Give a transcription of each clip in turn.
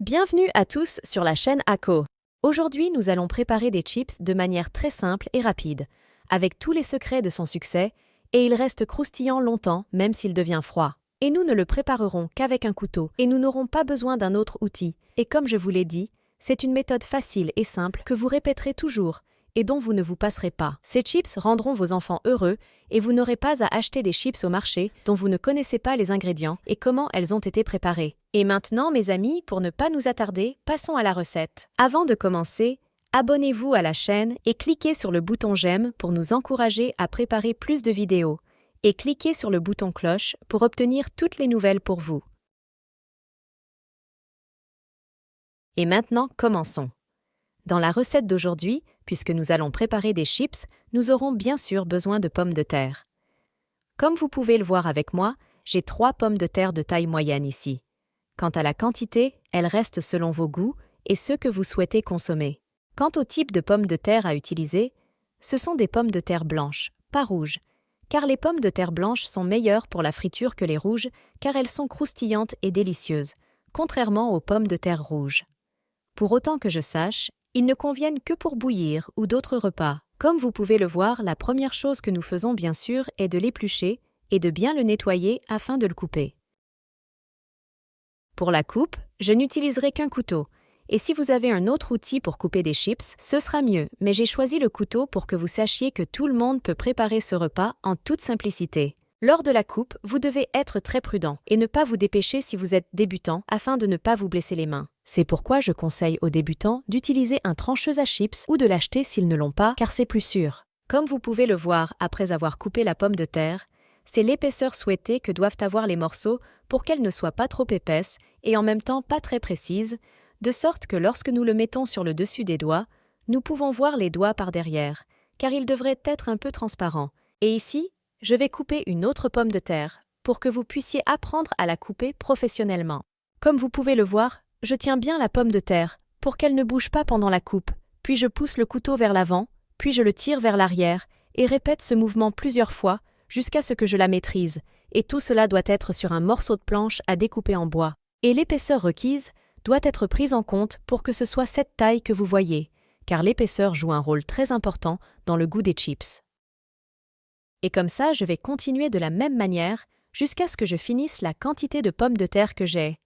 Bienvenue à tous sur la chaîne ACO. Aujourd'hui, nous allons préparer des chips de manière très simple et rapide, avec tous les secrets de son succès, et il reste croustillant longtemps même s'il devient froid. Et nous ne le préparerons qu'avec un couteau, et nous n'aurons pas besoin d'un autre outil. Et comme je vous l'ai dit, c'est une méthode facile et simple que vous répéterez toujours, et dont vous ne vous passerez pas. Ces chips rendront vos enfants heureux, et vous n'aurez pas à acheter des chips au marché dont vous ne connaissez pas les ingrédients et comment elles ont été préparées. Et maintenant, mes amis, pour ne pas nous attarder, passons à la recette. Avant de commencer, abonnez-vous à la chaîne et cliquez sur le bouton j'aime pour nous encourager à préparer plus de vidéos. Et cliquez sur le bouton cloche pour obtenir toutes les nouvelles pour vous. Et maintenant, commençons. Dans la recette d'aujourd'hui, puisque nous allons préparer des chips, nous aurons bien sûr besoin de pommes de terre. Comme vous pouvez le voir avec moi, j'ai 3 pommes de terre de taille moyenne ici. Quant à la quantité, elle reste selon vos goûts et ceux que vous souhaitez consommer. Quant au type de pommes de terre à utiliser, ce sont des pommes de terre blanches, pas rouges, car les pommes de terre blanches sont meilleures pour la friture que les rouges, car elles sont croustillantes et délicieuses, contrairement aux pommes de terre rouges. Pour autant que je sache, ils ne conviennent que pour bouillir ou d'autres repas. Comme vous pouvez le voir, la première chose que nous faisons bien sûr est de l'éplucher et de bien le nettoyer afin de le couper. Pour la coupe, je n'utiliserai qu'un couteau, et si vous avez un autre outil pour couper des chips, ce sera mieux, mais j'ai choisi le couteau pour que vous sachiez que tout le monde peut préparer ce repas en toute simplicité. Lors de la coupe, vous devez être très prudent et ne pas vous dépêcher si vous êtes débutant afin de ne pas vous blesser les mains. C'est pourquoi je conseille aux débutants d'utiliser un trancheuse à chips ou de l'acheter s'ils ne l'ont pas, car c'est plus sûr. Comme vous pouvez le voir après avoir coupé la pomme de terre, c'est l'épaisseur souhaitée que doivent avoir les morceaux pour qu'elles ne soient pas trop épaisses et en même temps pas très précises, de sorte que lorsque nous le mettons sur le dessus des doigts, nous pouvons voir les doigts par derrière, car ils devraient être un peu transparents. Et ici, je vais couper une autre pomme de terre pour que vous puissiez apprendre à la couper professionnellement. Comme vous pouvez le voir, je tiens bien la pomme de terre pour qu'elle ne bouge pas pendant la coupe, puis je pousse le couteau vers l'avant, puis je le tire vers l'arrière et répète ce mouvement plusieurs fois jusqu'à ce que je la maîtrise, et tout cela doit être sur un morceau de planche à découper en bois. Et l'épaisseur requise doit être prise en compte pour que ce soit cette taille que vous voyez, car l'épaisseur joue un rôle très important dans le goût des chips. Et comme ça, je vais continuer de la même manière jusqu'à ce que je finisse la quantité de pommes de terre que j'ai.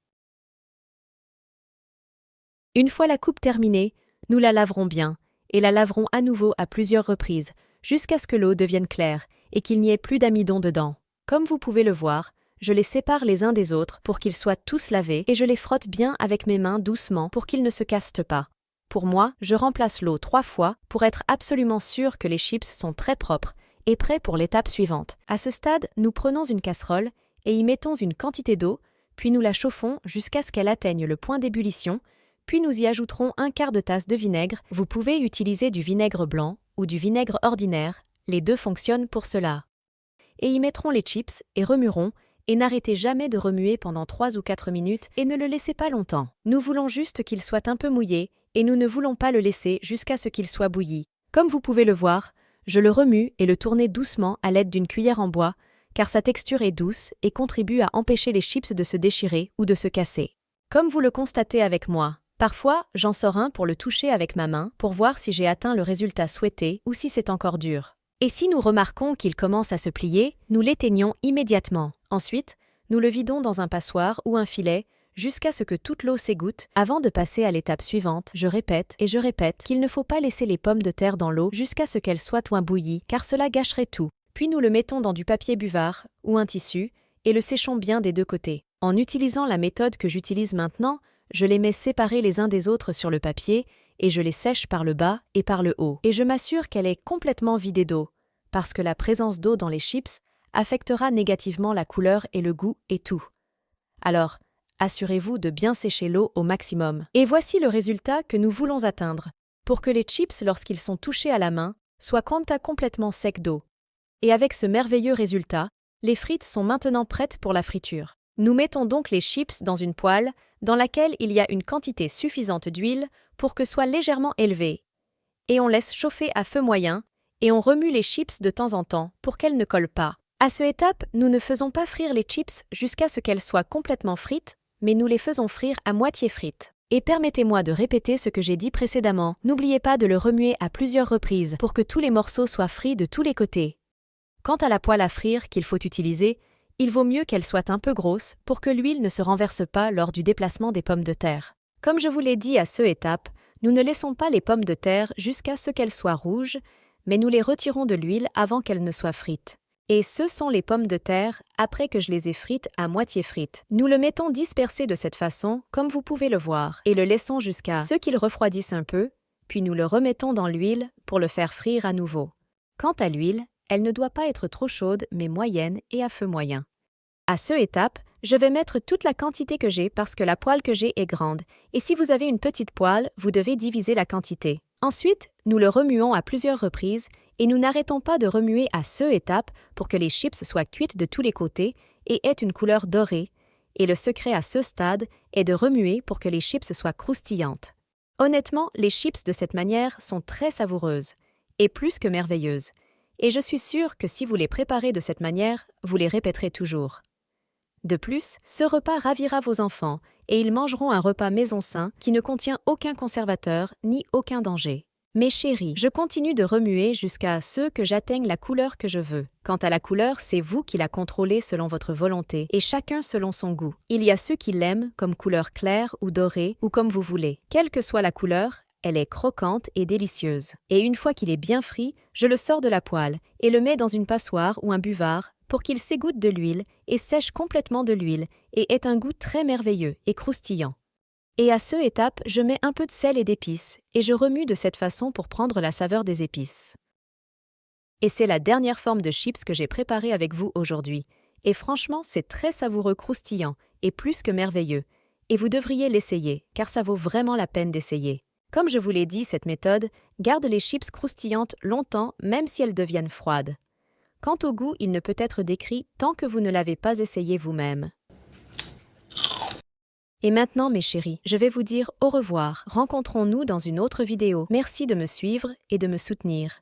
Une fois la coupe terminée, nous la laverons bien, et la laverons à nouveau à plusieurs reprises, jusqu'à ce que l'eau devienne claire et qu'il n'y ait plus d'amidon dedans. Comme vous pouvez le voir, je les sépare les uns des autres pour qu'ils soient tous lavés et je les frotte bien avec mes mains doucement pour qu'ils ne se cassent pas. Pour moi, je remplace l'eau 3 fois pour être absolument sûr que les chips sont très propres et prêts pour l'étape suivante. À ce stade, nous prenons une casserole et y mettons une quantité d'eau, puis nous la chauffons jusqu'à ce qu'elle atteigne le point d'ébullition, puis nous y ajouterons 1/4 de tasse de vinaigre. Vous pouvez utiliser du vinaigre blanc ou du vinaigre ordinaire, les deux fonctionnent pour cela. Et y mettrons les chips et remuerons, et n'arrêtez jamais de remuer pendant 3 ou 4 minutes et ne le laissez pas longtemps. Nous voulons juste qu'il soit un peu mouillé et nous ne voulons pas le laisser jusqu'à ce qu'il soit bouilli. Comme vous pouvez le voir, je le remue et le tourne doucement à l'aide d'une cuillère en bois, car sa texture est douce et contribue à empêcher les chips de se déchirer ou de se casser. Comme vous le constatez avec moi, parfois j'en sors un pour le toucher avec ma main pour voir si j'ai atteint le résultat souhaité ou si c'est encore dur. Et si nous remarquons qu'il commence à se plier, nous l'éteignons immédiatement. Ensuite, nous le vidons dans un passoire ou un filet jusqu'à ce que toute l'eau s'égoutte. Avant de passer à l'étape suivante, je répète qu'il ne faut pas laisser les pommes de terre dans l'eau jusqu'à ce qu'elles soient bouillies, car cela gâcherait tout. Puis nous le mettons dans du papier buvard ou un tissu et le séchons bien des 2 côtés. En utilisant la méthode que j'utilise maintenant, je les mets séparés les uns des autres sur le papier et je les sèche par le bas et par le haut. Et je m'assure qu'elle est complètement vidée d'eau, parce que la présence d'eau dans les chips affectera négativement la couleur et le goût et tout. Alors, assurez-vous de bien sécher l'eau au maximum. Et voici le résultat que nous voulons atteindre, pour que les chips, lorsqu'ils sont touchés à la main, soient complètement secs d'eau. Et avec ce merveilleux résultat, les frites sont maintenant prêtes pour la friture. Nous mettons donc les chips dans une poêle dans laquelle il y a une quantité suffisante d'huile pour que soit légèrement élevée. Et on laisse chauffer à feu moyen et on remue les chips de temps en temps pour qu'elles ne collent pas. À cette étape, nous ne faisons pas frire les chips jusqu'à ce qu'elles soient complètement frites, mais nous les faisons frire à moitié frites. Et permettez-moi de répéter ce que j'ai dit précédemment, n'oubliez pas de le remuer à plusieurs reprises pour que tous les morceaux soient frits de tous les côtés. Quant à la poêle à frire qu'il faut utiliser, il vaut mieux qu'elle soit un peu grosse pour que l'huile ne se renverse pas lors du déplacement des pommes de terre. Comme je vous l'ai dit à cette étape, nous ne laissons pas les pommes de terre jusqu'à ce qu'elles soient rouges, mais nous les retirons de l'huile avant qu'elles ne soient frites. Et ce sont les pommes de terre après que je les ai frites à moitié frites. Nous le mettons dispersé de cette façon, comme vous pouvez le voir, et le laissons jusqu'à ce qu'il refroidisse un peu, puis nous le remettons dans l'huile pour le faire frire à nouveau. Quant à l'huile, elle ne doit pas être trop chaude, mais moyenne et à feu moyen. À cette étape, je vais mettre toute la quantité que j'ai parce que la poêle que j'ai est grande, et si vous avez une petite poêle, vous devez diviser la quantité. Ensuite, nous le remuons à plusieurs reprises et nous n'arrêtons pas de remuer à cette étape pour que les chips soient cuites de tous les côtés et aient une couleur dorée, et le secret à ce stade est de remuer pour que les chips soient croustillantes. Honnêtement, les chips de cette manière sont très savoureuses et plus que merveilleuses, et je suis sûre que si vous les préparez de cette manière, vous les répéterez toujours. De plus, ce repas ravira vos enfants et ils mangeront un repas maison sain qui ne contient aucun conservateur ni aucun danger. Mes chéris, je continue de remuer jusqu'à ce que j'atteigne la couleur que je veux. Quant à la couleur, c'est vous qui la contrôlez selon votre volonté et chacun selon son goût. Il y a ceux qui l'aiment comme couleur claire ou dorée ou comme vous voulez. Quelle que soit la couleur, elle est croquante et délicieuse. Et une fois qu'il est bien frit, je le sors de la poêle et le mets dans une passoire ou un buvard pour qu'il s'égoutte de l'huile et sèche complètement de l'huile et ait un goût très merveilleux et croustillant. Et à cette étape, je mets un peu de sel et d'épices et je remue de cette façon pour prendre la saveur des épices. Et c'est la dernière forme de chips que j'ai préparée avec vous aujourd'hui. Et franchement, c'est très savoureux, croustillant et plus que merveilleux. Et vous devriez l'essayer, car ça vaut vraiment la peine d'essayer. Comme je vous l'ai dit, cette méthode garde les chips croustillantes longtemps, même si elles deviennent froides. Quant au goût, il ne peut être décrit tant que vous ne l'avez pas essayé vous-même. Et maintenant, mes chéris, je vais vous dire au revoir. Rencontrons-nous dans une autre vidéo. Merci de me suivre et de me soutenir.